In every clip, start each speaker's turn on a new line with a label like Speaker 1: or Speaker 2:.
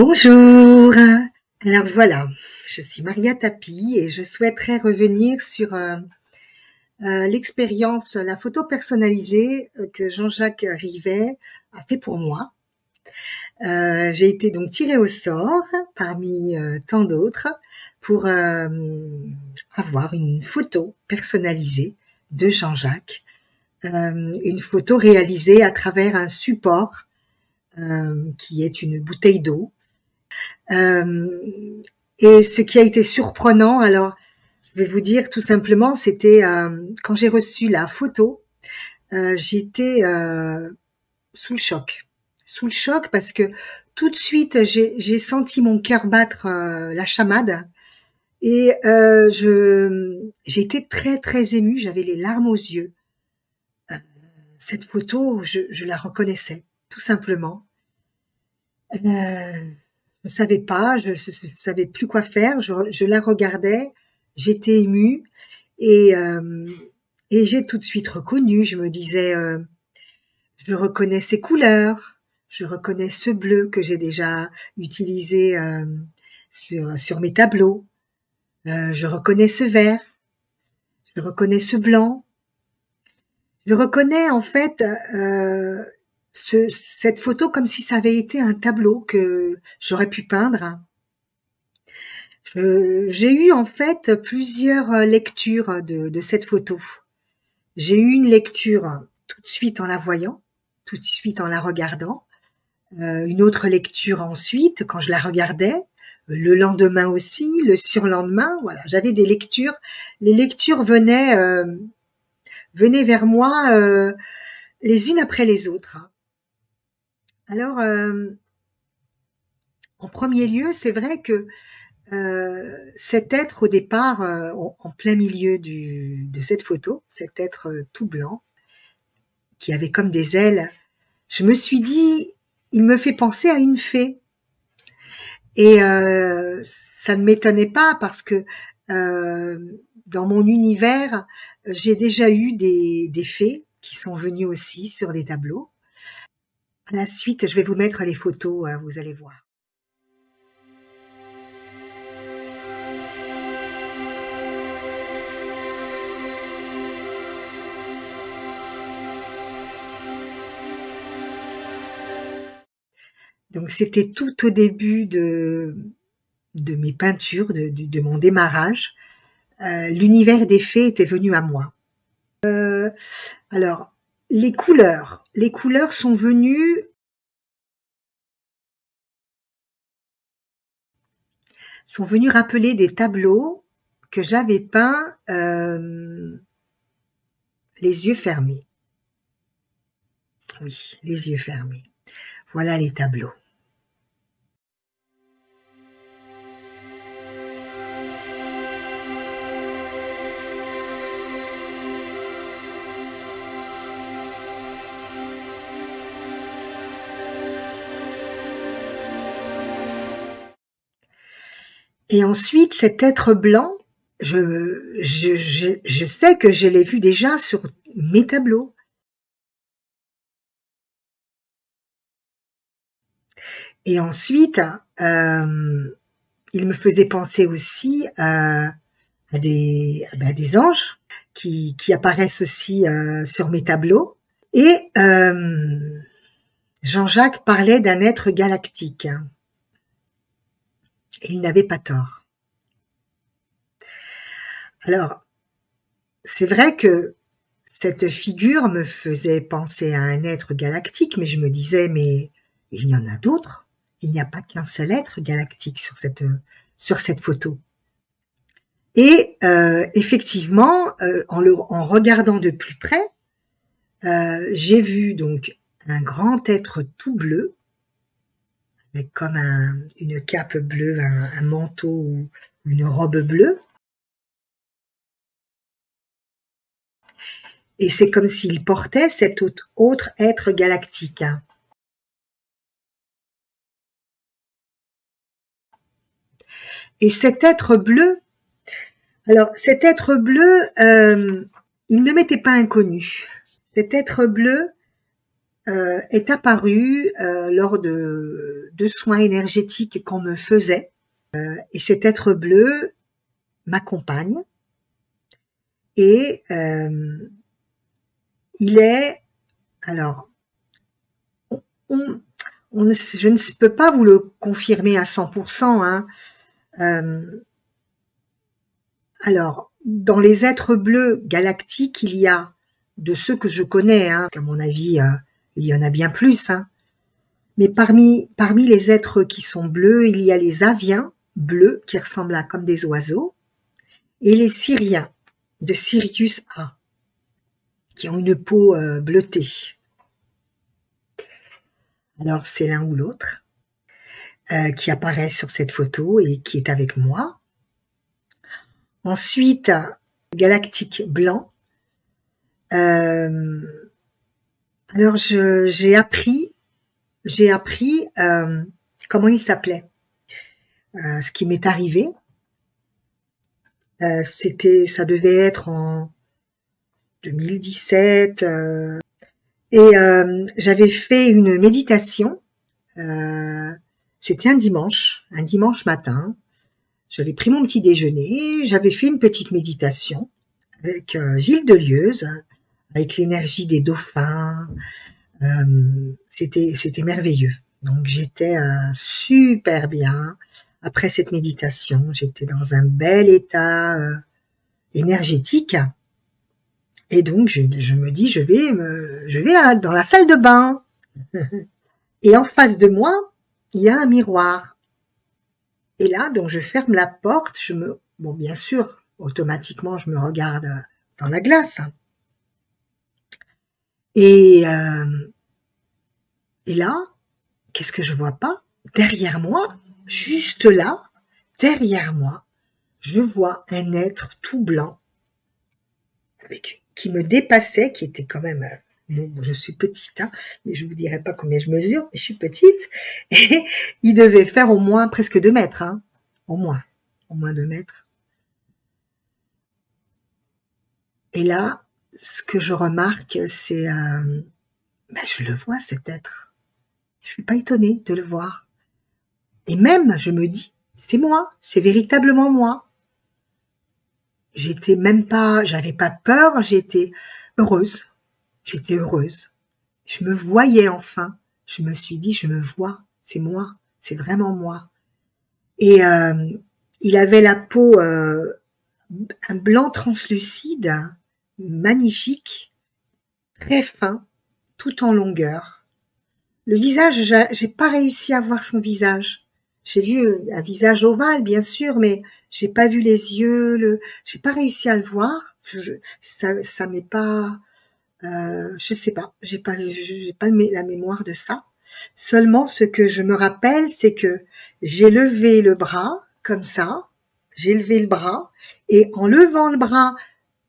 Speaker 1: Bonjour. Alors voilà, je suis Maria Tapi et je souhaiterais revenir sur l'expérience, la photo personnalisée que Jean-Jacques Rivet a fait pour moi. J'ai été donc tirée au sort parmi tant d'autres pour avoir une photo personnalisée de Jean-Jacques, une photo réalisée à travers un support qui est une bouteille d'eau. Et ce qui a été surprenant, alors je vais vous dire tout simplement, c'était quand j'ai reçu la photo, j'étais sous le choc parce que tout de suite j'ai senti mon cœur battre la chamade et j'ai été très très émue, j'avais les larmes aux yeux. Cette photo, je la reconnaissais tout simplement. Je savais pas, je savais plus quoi faire. Je la regardais, j'étais émue et j'ai tout de suite reconnu. Je me disais, je reconnais ces couleurs, je reconnais ce bleu que j'ai déjà utilisé sur mes tableaux. Je reconnais ce vert, je reconnais ce blanc. Je reconnais en fait cette photo comme si ça avait été un tableau que j'aurais pu peindre. J'ai eu en fait plusieurs lectures de cette photo. J'ai eu une lecture tout de suite en la voyant, tout de suite en la regardant, une autre lecture ensuite quand je la regardais, le lendemain aussi, le surlendemain, voilà, j'avais des lectures. Les lectures venaient vers moi les unes après les autres. Alors, en premier lieu, c'est vrai que cet être au départ, en plein milieu de cette photo, cet être tout blanc, qui avait comme des ailes, je me suis dit, il me fait penser à une fée. Et ça ne m'étonnait pas parce que dans mon univers, j'ai déjà eu des fées qui sont venues aussi sur des tableaux. À la suite, je vais vous mettre les photos, vous allez voir. Donc c'était tout au début de mes peintures, de mon démarrage. L'univers des fées était venu à moi. Alors, les couleurs sont venues rappeler des tableaux que j'avais peints les yeux fermés. Oui, les yeux fermés. Voilà les tableaux. Et ensuite, cet être blanc, je sais que je l'ai vu déjà sur mes tableaux. Et ensuite, il me faisait penser aussi à des anges qui apparaissent aussi sur mes tableaux. Et Jean-Jacques parlait d'un être galactique. Et il n'avait pas tort. Alors, c'est vrai que cette figure me faisait penser à un être galactique, mais je me disais, mais il y en a d'autres. Il n'y a pas qu'un seul être galactique sur cette photo. Et effectivement, en regardant de plus près, j'ai vu donc un grand être tout bleu, avec comme une cape bleue, un manteau ou une robe bleue. Et c'est comme s'il portait cet autre être galactique. Et cet être bleu, alors cet être bleu, il ne m'était pas inconnu. Cet être bleu, est apparu lors de soins énergétiques qu'on me faisait. Et cet être bleu m'accompagne. Et il est... Alors, je ne peux pas vous le confirmer à 100%. Hein. Alors, dans les êtres bleus galactiques, il y a, de ceux que je connais, hein, à mon avis, il y en a bien plus, hein, mais parmi les êtres qui sont bleus, il y a les aviens bleus, qui ressemblent à comme des oiseaux, et les Syriens, de Sirius A, qui ont une peau bleutée. Alors, c'est l'un ou l'autre qui apparaît sur cette photo et qui est avec moi. Ensuite, galactique blanc. Alors, j'ai appris comment il s'appelait. Ce qui m'est arrivé, ça devait être en 2017, et j'avais fait une méditation. C'était un dimanche matin. J'avais pris mon petit déjeuner, j'avais fait une petite méditation avec Gilles Delieuse, avec l'énergie des dauphins. C'était merveilleux. Donc j'étais super bien. Après cette méditation, j'étais dans un bel état énergétique. Et donc je me dis, je vais dans la salle de bain. Et en face de moi, il y a un miroir. Et là, donc je ferme la porte. Bon, bien sûr, automatiquement, je me regarde dans la glace. Et là, qu'est-ce que je vois pas? Derrière moi, juste là, derrière moi, je vois un être tout blanc qui me dépassait, qui était quand même... je suis petite, hein, mais je vous dirai pas combien je mesure, mais je suis petite. Et il devait faire au moins presque 2 mètres, hein, au moins 2 mètres. Et là, ce que je remarque, c'est... je le vois, cet être. Je suis pas étonnée de le voir. Et même, je me dis, c'est moi, c'est véritablement moi. J'avais pas peur, j'étais heureuse. J'étais heureuse. Je me voyais enfin. Je me suis dit, je me vois, c'est moi, c'est vraiment moi. Et il avait la peau, un blanc translucide, magnifique, très fin, tout en longueur. Le visage, j'ai pas réussi à voir son visage. J'ai vu un visage ovale, bien sûr, mais j'ai pas vu les yeux, j'ai pas réussi à le voir. Ça m'est pas, je sais pas, j'ai pas la mémoire de ça. Seulement, ce que je me rappelle, c'est que j'ai levé le bras, comme ça, j'ai levé le bras, et en levant le bras,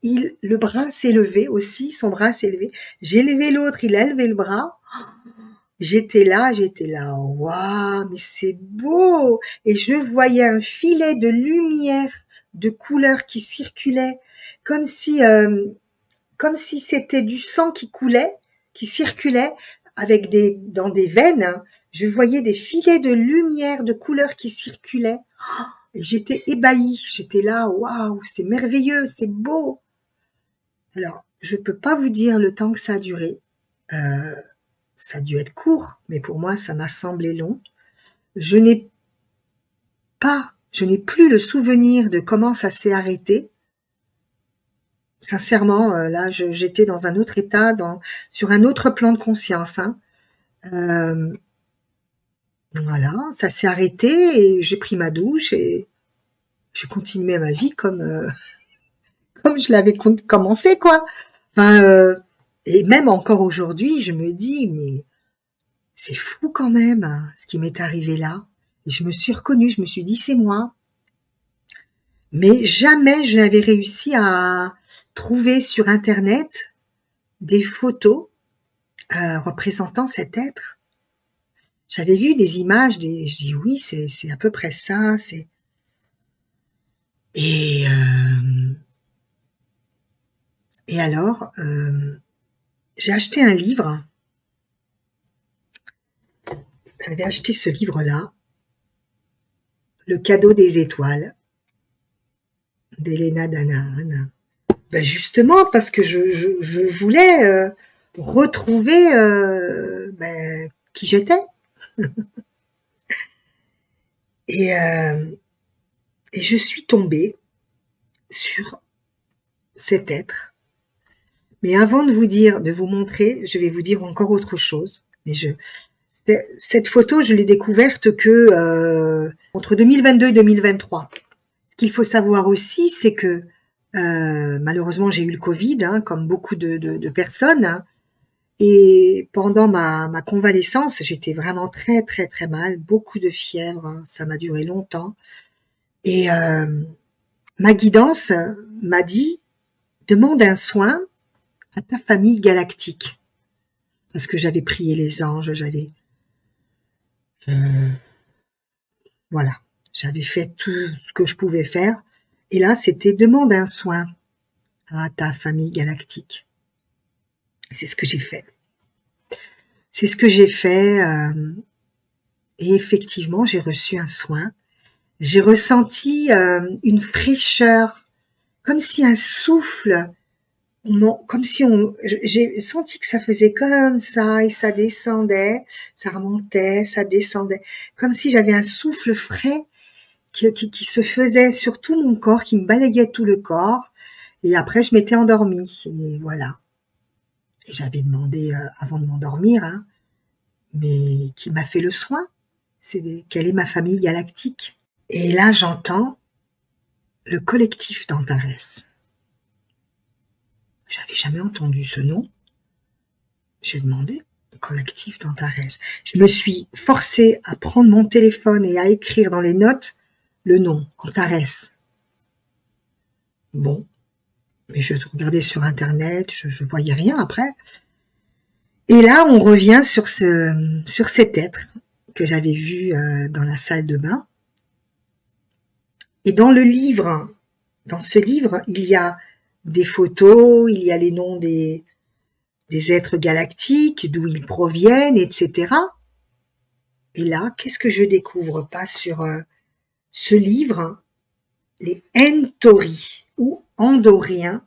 Speaker 1: le bras s'est levé aussi, son bras s'est levé. J'ai levé l'autre, il a levé le bras. J'étais là, waouh, mais c'est beau! Et je voyais un filet de lumière, de couleur qui circulait, comme si c'était du sang qui coulait, qui circulait dans des veines. Hein. Je voyais des filets de lumière, de couleur qui circulaient. Et j'étais ébahie. J'étais là, waouh, c'est merveilleux, c'est beau. Alors, je peux pas vous dire le temps que ça a duré. Ça a dû être court, mais pour moi, ça m'a semblé long. Je n'ai plus le souvenir de comment ça s'est arrêté. Sincèrement, là, j'étais dans un autre état, sur un autre plan de conscience. Hein. Voilà, ça s'est arrêté et j'ai pris ma douche et j'ai continué ma vie comme je l'avais commencé, quoi. Enfin, et même encore aujourd'hui, je me dis, mais c'est fou quand même, hein, ce qui m'est arrivé là. Et je me suis reconnue, je me suis dit, c'est moi. Mais jamais je n'avais réussi à trouver sur Internet des photos représentant cet être. J'avais vu des images, je dis oui, c'est à peu près ça. Et alors, j'ai acheté un livre j'avais acheté ce livre-là, Le cadeau des étoiles, d'Elena Danaan. Ben justement, parce que je voulais retrouver qui j'étais. Et, euh, et je suis tombée sur cet être. Mais avant de vous montrer, je vais vous dire encore autre chose. Cette photo, je l'ai découverte que entre 2022 et 2023. Ce qu'il faut savoir aussi, c'est que malheureusement, j'ai eu le Covid, hein, comme beaucoup de personnes. Hein, et pendant ma convalescence, j'étais vraiment très, très, très mal. Beaucoup de fièvre, hein, ça m'a duré longtemps. Et ma guidance m'a dit, demande un soin à ta famille galactique. Parce que j'avais prié les anges, voilà, j'avais fait tout ce que je pouvais faire. Et là, c'était demande un soin à ta famille galactique. C'est ce que j'ai fait. C'est ce que j'ai fait. Et effectivement, j'ai reçu un soin. J'ai ressenti une fraîcheur, comme si un souffle, j'ai senti que ça faisait comme ça et ça descendait, ça remontait, ça descendait, comme si j'avais un souffle frais qui se faisait sur tout mon corps, qui me balayait tout le corps. Et après, je m'étais endormie. Et voilà. Et j'avais demandé avant de m'endormir, hein, mais qui m'a fait le soin? Quelle est ma famille galactique? Et là, j'entends le collectif d'Antares. J'avais jamais entendu ce nom. J'ai demandé collectif d'Antares. Je me suis forcée à prendre mon téléphone et à écrire dans les notes le nom, Antares. Bon, mais je regardais sur Internet, je voyais rien après. Et là, on revient sur cet être que j'avais vu dans la salle de bain. Et dans ce livre, il y a des photos, il y a les noms des êtres galactiques, d'où ils proviennent, etc. Et là, qu'est-ce que je découvre pas sur ce livre? Les Entori, ou Andoriens,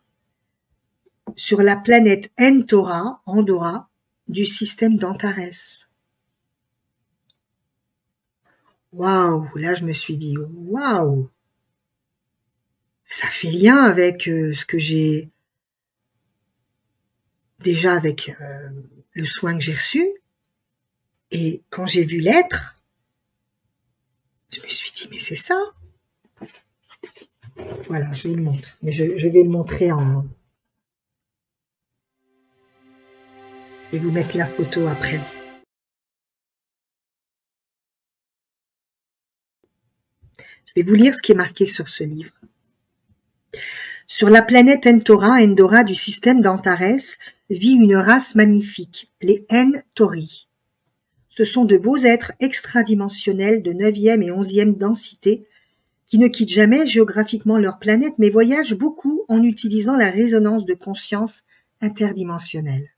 Speaker 1: sur la planète Andorra, du système d'Antares. Waouh, là je me suis dit, waouh, ça fait lien avec ce que j'ai déjà avec le soin que j'ai reçu. Et quand j'ai vu l'être, je me suis dit, mais c'est ça. Voilà, je vous le montre. Mais je vais le montrer je vais vous mettre la photo après. Je vais vous lire ce qui est marqué sur ce livre. Sur la planète Endora du système d'Antares, vit une race magnifique, les Entori. Ce sont de beaux êtres extradimensionnels de 9e et 11e densité qui ne quittent jamais géographiquement leur planète mais voyagent beaucoup en utilisant la résonance de conscience interdimensionnelle.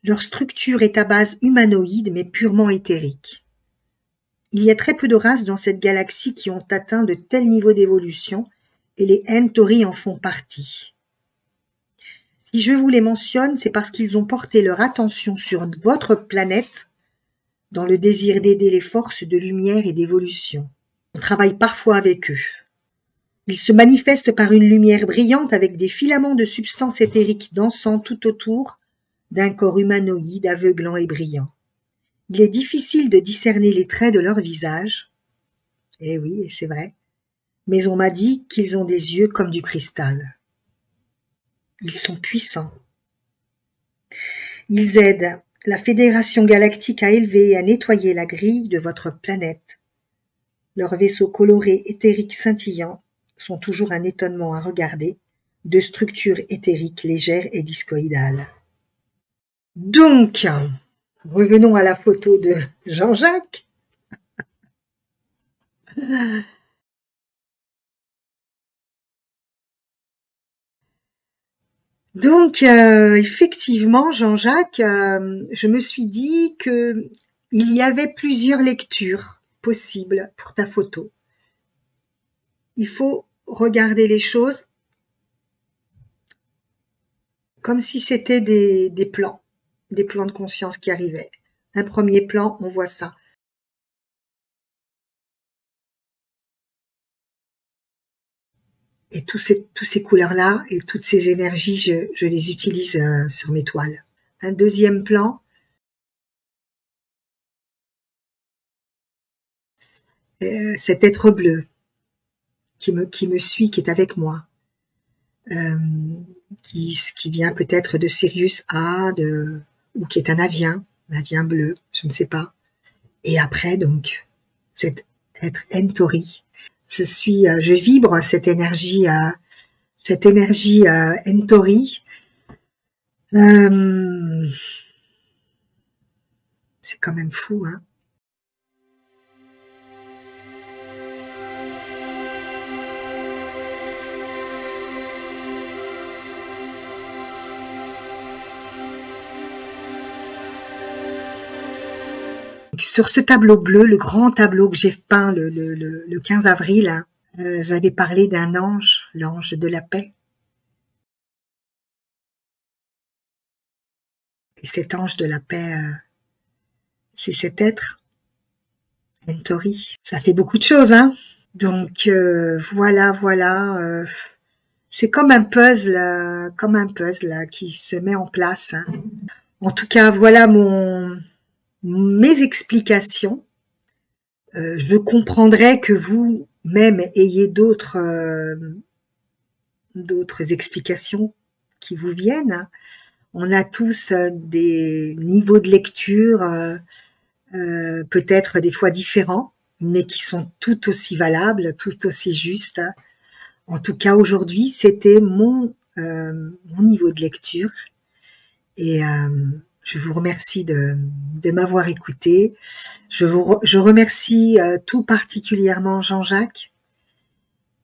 Speaker 1: Leur structure est à base humanoïde mais purement éthérique. Il y a très peu de races dans cette galaxie qui ont atteint de tels niveaux d'évolution et les Entori en font partie. Si je vous les mentionne, c'est parce qu'ils ont porté leur attention sur votre planète dans le désir d'aider les forces de lumière et d'évolution. On travaille parfois avec eux. Ils se manifestent par une lumière brillante avec des filaments de substances éthériques dansant tout autour d'un corps humanoïde aveuglant et brillant. Il est difficile de discerner les traits de leur visage. Eh oui, c'est vrai. Mais on m'a dit qu'ils ont des yeux comme du cristal. Ils sont puissants. Ils aident la Fédération galactique à élever et à nettoyer la grille de votre planète. Leurs vaisseaux colorés éthériques scintillants sont toujours un étonnement à regarder, de structure éthérique légère et discoïdale. Donc, revenons à la photo de Jean-Jacques. Donc, effectivement, Jean-Jacques, je me suis dit que il y avait plusieurs lectures possibles pour ta photo. Il faut regarder les choses comme si c'était des plans de conscience qui arrivaient. Un premier plan, on voit ça. Et tous ces couleurs-là et toutes ces énergies, je les utilise sur mes toiles. Un deuxième plan, cet être bleu qui me suit, qui est avec moi, euh, qui vient peut-être de Sirius A, ou qui est un avien bleu, je ne sais pas. Et après, donc, cet être Entori. Je vibre cette énergie Entori. Euh, c'est quand même fou, hein. Sur ce tableau bleu, le grand tableau que j'ai peint le 15 avril, hein, j'avais parlé d'un ange, l'ange de la paix. Et cet ange de la paix, c'est cet être, Entori. Ça fait beaucoup de choses, hein. Donc voilà. C'est comme un puzzle qui se met en place, hein. En tout cas, voilà mes explications. Je comprendrais que vous-même ayez d'autres explications qui vous viennent. On a tous des niveaux de lecture, peut-être des fois différents, mais qui sont tout aussi valables, tout aussi justes. En tout cas, aujourd'hui, c'était mon niveau de lecture. Et je vous remercie de m'avoir écouté. Je remercie tout particulièrement Jean-Jacques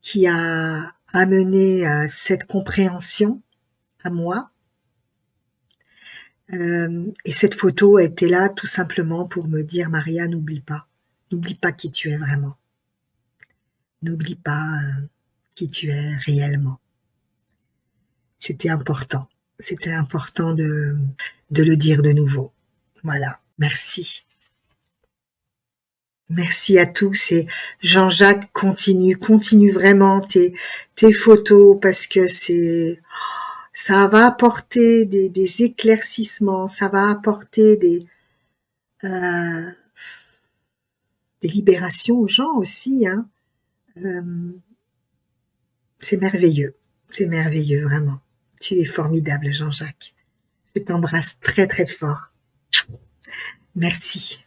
Speaker 1: qui a amené cette compréhension à moi. Et cette photo était là tout simplement pour me dire, Maria, n'oublie pas qui tu es vraiment. N'oublie pas qui tu es réellement. C'était important de le dire de nouveau. Voilà, merci. Merci à tous et Jean-Jacques, continue vraiment tes photos parce que ça va apporter des éclaircissements, ça va apporter euh, des libérations aux gens aussi, hein. C'est merveilleux vraiment. Tu es formidable Jean-Jacques. Je t'embrasse très très fort. Merci.